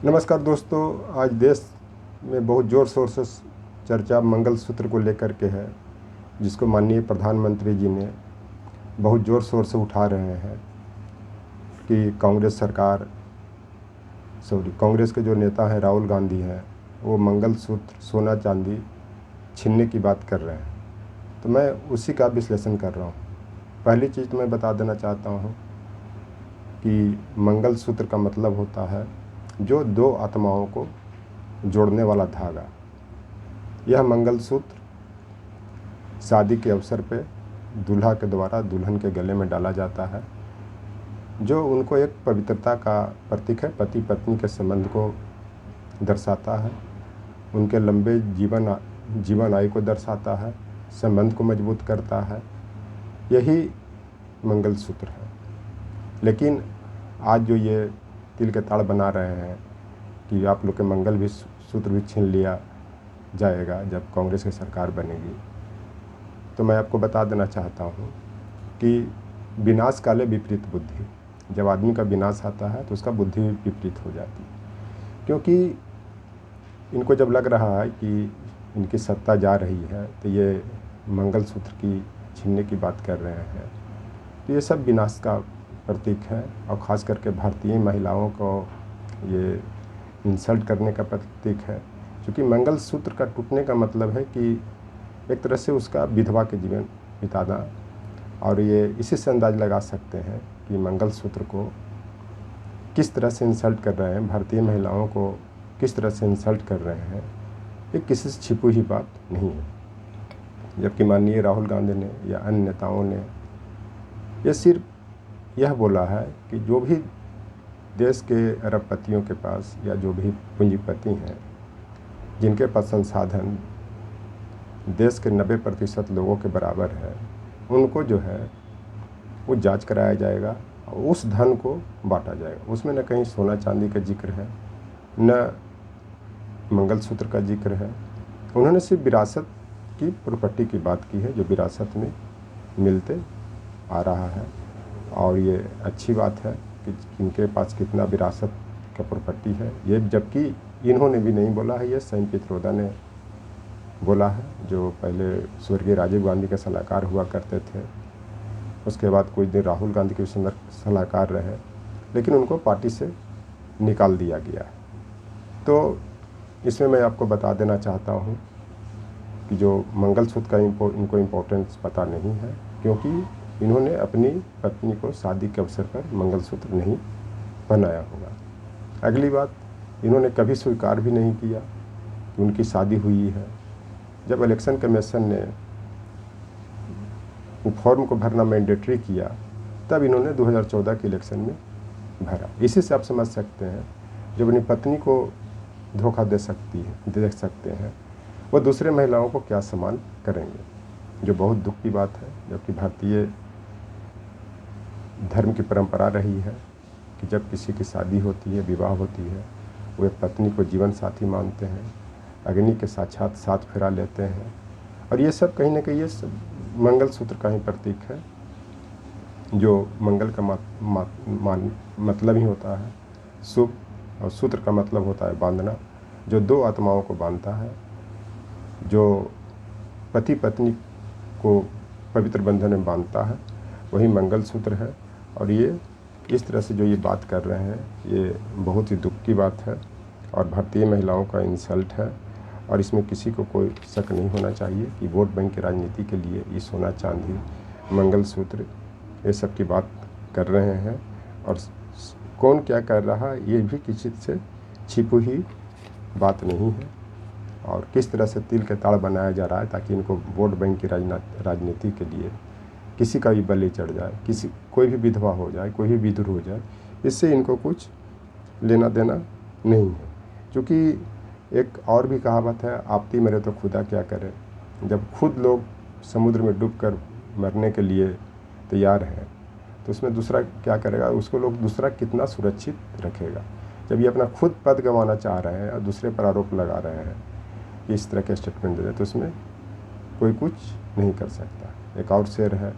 नमस्कार दोस्तों। आज देश में बहुत ज़ोर शोर से चर्चा मंगलसूत्र को लेकर के है, जिसको माननीय प्रधानमंत्री जी ने बहुत ज़ोर शोर से उठा रहे हैं कि कांग्रेस के जो नेता हैं राहुल गांधी हैं, वो मंगलसूत्र सोना चांदी छीनने की बात कर रहे हैं। तो मैं उसी का विश्लेषण कर रहा हूँ। पहली चीज़ तो मैं बता देना चाहता हूँ कि मंगलसूत्र का मतलब होता है जो दो आत्माओं को जोड़ने वाला धागा। यह मंगलसूत्र शादी के अवसर पे दूल्हा के द्वारा दुल्हन के गले में डाला जाता है, जो उनको एक पवित्रता का प्रतीक है, पति पत्नी के संबंध को दर्शाता है, उनके लंबे जीवन आयु को दर्शाता है, संबंध को मजबूत करता है। यही मंगलसूत्र है। लेकिन आज जो ये तिल के ताड़ बना रहे हैं कि आप लोग के मंगल भी सूत्र भी छीन लिया जाएगा जब कांग्रेस की सरकार बनेगी, तो मैं आपको बता देना चाहता हूँ कि विनाश काले विपरीत बुद्धि। जब आदमी का विनाश आता है तो उसका बुद्धि भी विपरीत हो जाती है, क्योंकि इनको जब लग रहा है कि इनकी सत्ता जा रही है तो ये मंगलसूत्र की छीनने की बात कर रहे हैं। तो ये सब विनाश का प्रतीक है, और ख़ास करके भारतीय महिलाओं को ये इंसल्ट करने का प्रतीक है। क्योंकि मंगलसूत्र का टूटने का मतलब है कि एक तरह से उसका विधवा के जीवन बिताना, और ये इसी से अंदाज़ लगा सकते हैं कि मंगलसूत्र को किस तरह से इंसल्ट कर रहे हैं, भारतीय महिलाओं को किस तरह से इंसल्ट कर रहे हैं। ये किसी से छिपी हुई बात नहीं है। जबकि माननीय राहुल गांधी ने या अन्य नेताओं ने ये सिर्फ यह बोला है कि जो भी देश के अरबपतियों के पास या जो भी पूंजीपति हैं, जिनके पास संसाधन देश के 90% लोगों के बराबर है, उनको जो है वो जांच कराया जाएगा और उस धन को बांटा जाएगा। उसमें न कहीं सोना चांदी का जिक्र है, न मंगलसूत्र का जिक्र है। उन्होंने सिर्फ विरासत की प्रॉपर्टी की बात की है, जो विरासत में मिलते आ रहा है। और ये अच्छी बात है कि इनके पास कितना विरासत का प्रॉपर्टी है, ये जबकि इन्होंने भी नहीं बोला है, ये सैम पित्रोदा ने बोला है, जो पहले स्वर्गीय राजीव गांधी के सलाहकार हुआ करते थे। उसके बाद कुछ दिन राहुल गांधी के सलाहकार रहे, लेकिन उनको पार्टी से निकाल दिया गया। तो इसमें मैं आपको बता देना चाहता हूँ कि जो मंगलसूत्र का इनको इम्पोर्टेंस पता नहीं है, क्योंकि इन्होंने अपनी पत्नी को शादी के अवसर पर मंगलसूत्र नहीं पहनाया होगा। अगली बात, इन्होंने कभी स्वीकार भी नहीं किया कि उनकी शादी हुई है। जब इलेक्शन कमीशन ने वो फॉर्म को भरना मैंडेटरी किया, तब इन्होंने 2014 के इलेक्शन में भरा। इसी से आप समझ सकते हैं, जब अपनी पत्नी को धोखा दे सकते हैं, वो दूसरे महिलाओं को क्या सम्मान करेंगे, जो बहुत दुख की बात है। जबकि भारतीय धर्म की परंपरा रही है कि जब किसी की शादी होती है, विवाह होती है, वो एक पत्नी को जीवन साथी मानते हैं, अग्नि के साक्षात साथ फेरा लेते हैं। और ये सब कहीं ना कहीं ये मंगलसूत्र का ही प्रतीक है, जो मंगल का मतलब ही होता है शुभ, और सूत्र का मतलब होता है बांधना, जो दो आत्माओं को बांधता है, जो पति पत्नी को पवित्र बंधन में बांधता है, वही मंगलसूत्र है। और ये इस तरह से जो ये बात कर रहे हैं, ये बहुत ही दुख की बात है और भारतीय महिलाओं का इंसल्ट है। और इसमें किसी को कोई शक नहीं होना चाहिए कि वोट बैंक की राजनीति के लिए ये सोना चांदी मंगलसूत्र ये सब की बात कर रहे हैं। और कौन क्या कर रहा है, ये भी किसी से छिपी हुई बात नहीं है। और किस तरह से तिल के ताड़ बनाया जा रहा है ताकि इनको वोट बैंक की राजनीति के लिए किसी का भी बलि चढ़ जाए, कोई भी विधवा हो जाए, कोई भी विधुर हो जाए, इससे इनको कुछ लेना देना नहीं है। क्योंकि एक और भी कहावत है, आपती मरे तो खुदा क्या करे। जब खुद लोग समुद्र में डूबकर मरने के लिए तैयार हैं, तो उसमें दूसरा क्या करेगा, उसको लोग दूसरा कितना सुरक्षित रखेगा। जब ये अपना खुद पद गंवाना चाह रहे हैं और दूसरे पर आरोप लगा रहे हैं, इस तरह के स्टेटमेंट दे रहे, तो उसमें कोई कुछ नहीं कर सकता। एक और शेर है,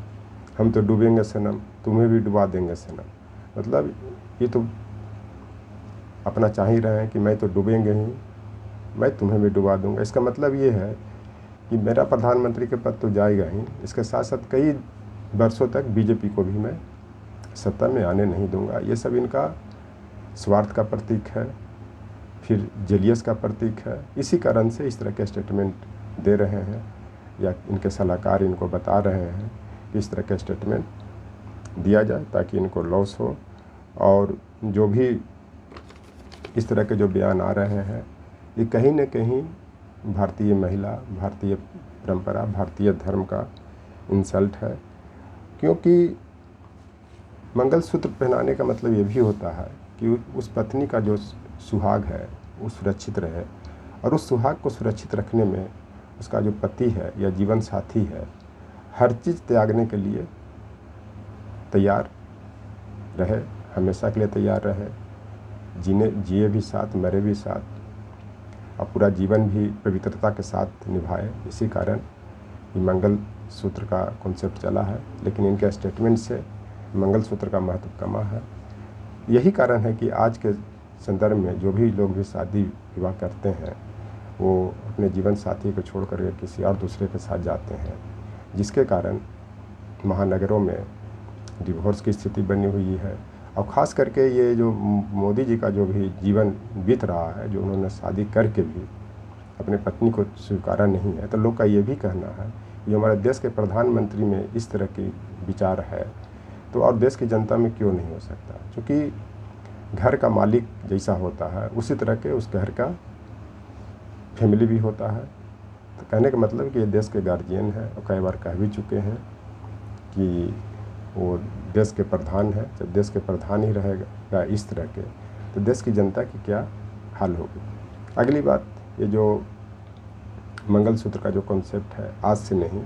हम तो डूबेंगे सनम, तुम्हें भी डुबा देंगे सनम। मतलब ये तो अपना चाह ही रहे हैं कि मैं तो डूबेंगे ही, मैं तुम्हें भी डुबा दूंगा। इसका मतलब ये है कि मेरा प्रधानमंत्री के पद तो जाएगा ही, इसके साथ साथ कई वर्षों तक बीजेपी को भी मैं सत्ता में आने नहीं दूंगा। ये सब इनका स्वार्थ का प्रतीक है, फिर जेलियस का प्रतीक है। इसी कारण से इस तरह के स्टेटमेंट दे रहे हैं, या इनके सलाहकार इनको बता रहे हैं कि इस तरह के स्टेटमेंट दिया जाए ताकि इनको लॉस हो। और जो भी इस तरह के जो बयान आ रहे हैं, ये कहीं न कहीं भारतीय महिला, भारतीय परंपरा, भारतीय धर्म का इंसल्ट है। क्योंकि मंगलसूत्र पहनाने का मतलब ये भी होता है कि उस पत्नी का जो सुहाग है वो सुरक्षित रहे, और उस सुहाग को सुरक्षित रखने में उसका जो पति है या जीवन साथी है, हर चीज़ त्यागने के लिए तैयार रहे, हमेशा के लिए तैयार रहे, जिए भी साथ, मरे भी साथ, और पूरा जीवन भी पवित्रता के साथ निभाए। इसी कारण ये मंगलसूत्र का कॉन्सेप्ट चला है। लेकिन इनके स्टेटमेंट से मंगलसूत्र का महत्व कमा है। यही कारण है कि आज के संदर्भ में जो भी लोग भी शादी विवाह करते हैं, वो अपने जीवन साथी को छोड़ कर किसी और दूसरे के साथ जाते हैं, जिसके कारण महानगरों में डिवोर्स की स्थिति बनी हुई है। और ख़ास करके ये जो मोदी जी का जो भी जीवन बीत रहा है, जो उन्होंने शादी करके भी अपने पत्नी को स्वीकारा नहीं है, तो लोग का ये भी कहना है कि हमारे देश के प्रधानमंत्री में इस तरह की विचार है तो और देश की जनता में क्यों नहीं हो सकता। क्योंकि घर का मालिक जैसा होता है उसी तरह के उस घर का फैमिली भी होता है। तो कहने का मतलब कि ये देश के गार्जियन है, और कई बार कह भी चुके हैं कि वो देश के प्रधान है। जब देश के प्रधान ही रहेगा इस तरह के, तो देश की जनता की क्या हाल होगी। अगली बात, ये जो मंगलसूत्र का जो कॉन्सेप्ट है आज से नहीं,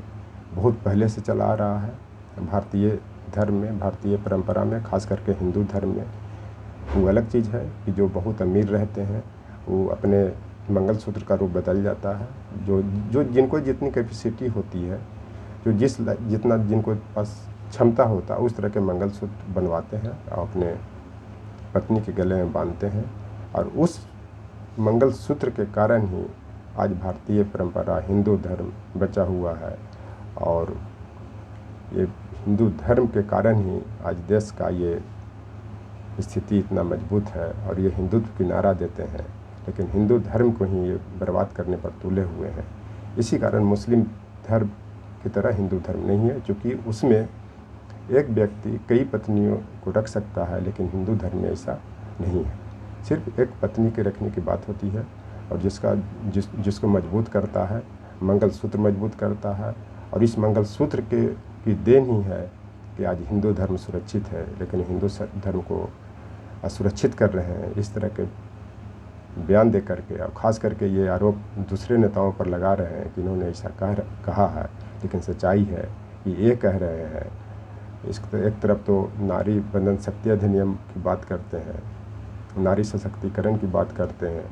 बहुत पहले से चला आ रहा है भारतीय धर्म में, भारतीय परंपरा में, खास करके हिंदू धर्म में। वो अलग चीज़ है कि जो बहुत अमीर रहते हैं वो अपने मंगलसूत्र का रूप बदल जाता है। जो जिनको जितनी कैपेसिटी होती है, जो जितना जिनको पास क्षमता होता है, उस तरह के मंगलसूत्र बनवाते हैं और अपने पत्नी के गले में बांधते हैं। और उस मंगलसूत्र के कारण ही आज भारतीय परंपरा, हिंदू धर्म बचा हुआ है। और ये हिंदू धर्म के कारण ही आज देश का ये स्थिति इतना मजबूत है। और ये हिंदुत्व की नारा देते हैं, लेकिन हिंदू धर्म को ही ये बर्बाद करने पर तुले हुए हैं। इसी कारण मुस्लिम धर्म की तरह हिंदू धर्म नहीं है, क्योंकि उसमें एक व्यक्ति कई पत्नियों को रख सकता है, लेकिन हिंदू धर्म में ऐसा नहीं है। सिर्फ एक पत्नी के रखने की बात होती है, और जिसको मजबूत करता है मंगलसूत्र मजबूत करता है। और इस मंगलसूत्र की देन ही है कि आज हिंदू धर्म सुरक्षित है, लेकिन हिंदू धर्म को असुरक्षित कर रहे हैं इस तरह के बयान दे करके। और ख़ास करके ये आरोप दूसरे नेताओं पर लगा रहे हैं कि इन्होंने ऐसा कहा है, लेकिन सच्चाई है कि ये कह रहे हैं। एक तरफ तो नारी बंधन शक्ति अधिनियम की बात करते हैं, नारी सशक्तिकरण की बात करते हैं,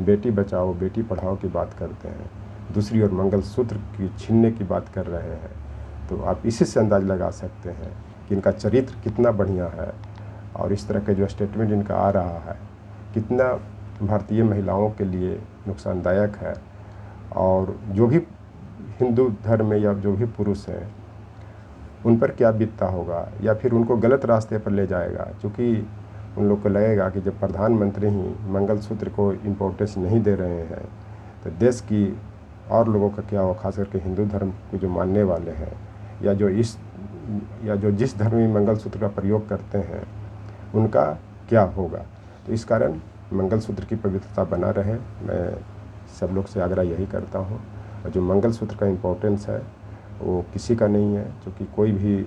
बेटी बचाओ बेटी पढ़ाओ की बात करते हैं, दूसरी ओर मंगलसूत्र की छीनने की बात कर रहे हैं। तो आप इसी से अंदाज़ लगा सकते हैं कि इनका चरित्र कितना बढ़िया है, और इस तरह के जो स्टेटमेंट इनका आ रहा है कितना भारतीय महिलाओं के लिए नुकसानदायक है। और जो भी हिंदू धर्म में या जो भी पुरुष हैं उन पर क्या बीतता होगा, या फिर उनको गलत रास्ते पर ले जाएगा। क्योंकि उन लोग को लगेगा कि जब प्रधानमंत्री ही मंगलसूत्र को इम्पोर्टेंस नहीं दे रहे हैं, तो देश की और लोगों का क्या हो, खास करके हिंदू धर्म को जो मानने वाले हैं, या जो जिस धर्म में मंगलसूत्र का प्रयोग करते हैं, उनका क्या होगा। तो इस कारण मंगलसूत्र की पवित्रता बना रहे, मैं सब लोग से आग्रह यही करता हूँ। और जो मंगलसूत्र का इम्पोर्टेंस है वो किसी का नहीं है, क्योंकि कोई भी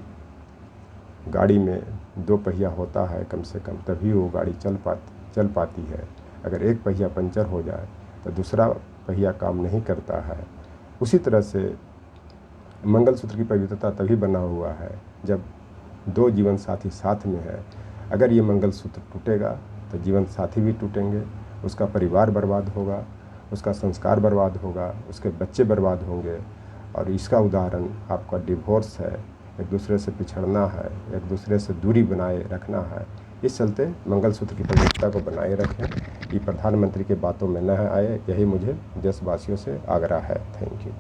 गाड़ी में 2 पहिया होता है कम से कम, तभी वो गाड़ी चल पाती है। अगर एक पहिया पंचर हो जाए तो दूसरा पहिया काम नहीं करता है। उसी तरह से मंगलसूत्र की पवित्रता तभी बना हुआ है जब 2 जीवन साथी साथ में है। अगर ये मंगलसूत्र टूटेगा तो जीवन साथी भी टूटेंगे, उसका परिवार बर्बाद होगा, उसका संस्कार बर्बाद होगा, उसके बच्चे बर्बाद होंगे। और इसका उदाहरण आपका डिवोर्स है, एक दूसरे से पिछड़ना है, एक दूसरे से दूरी बनाए रखना है। इस चलते मंगलसूत्र की पवित्रता को बनाए रखें, ये प्रधानमंत्री की बातों में न आए, यही मुझे देशवासियों से आग्रह है। Thank you.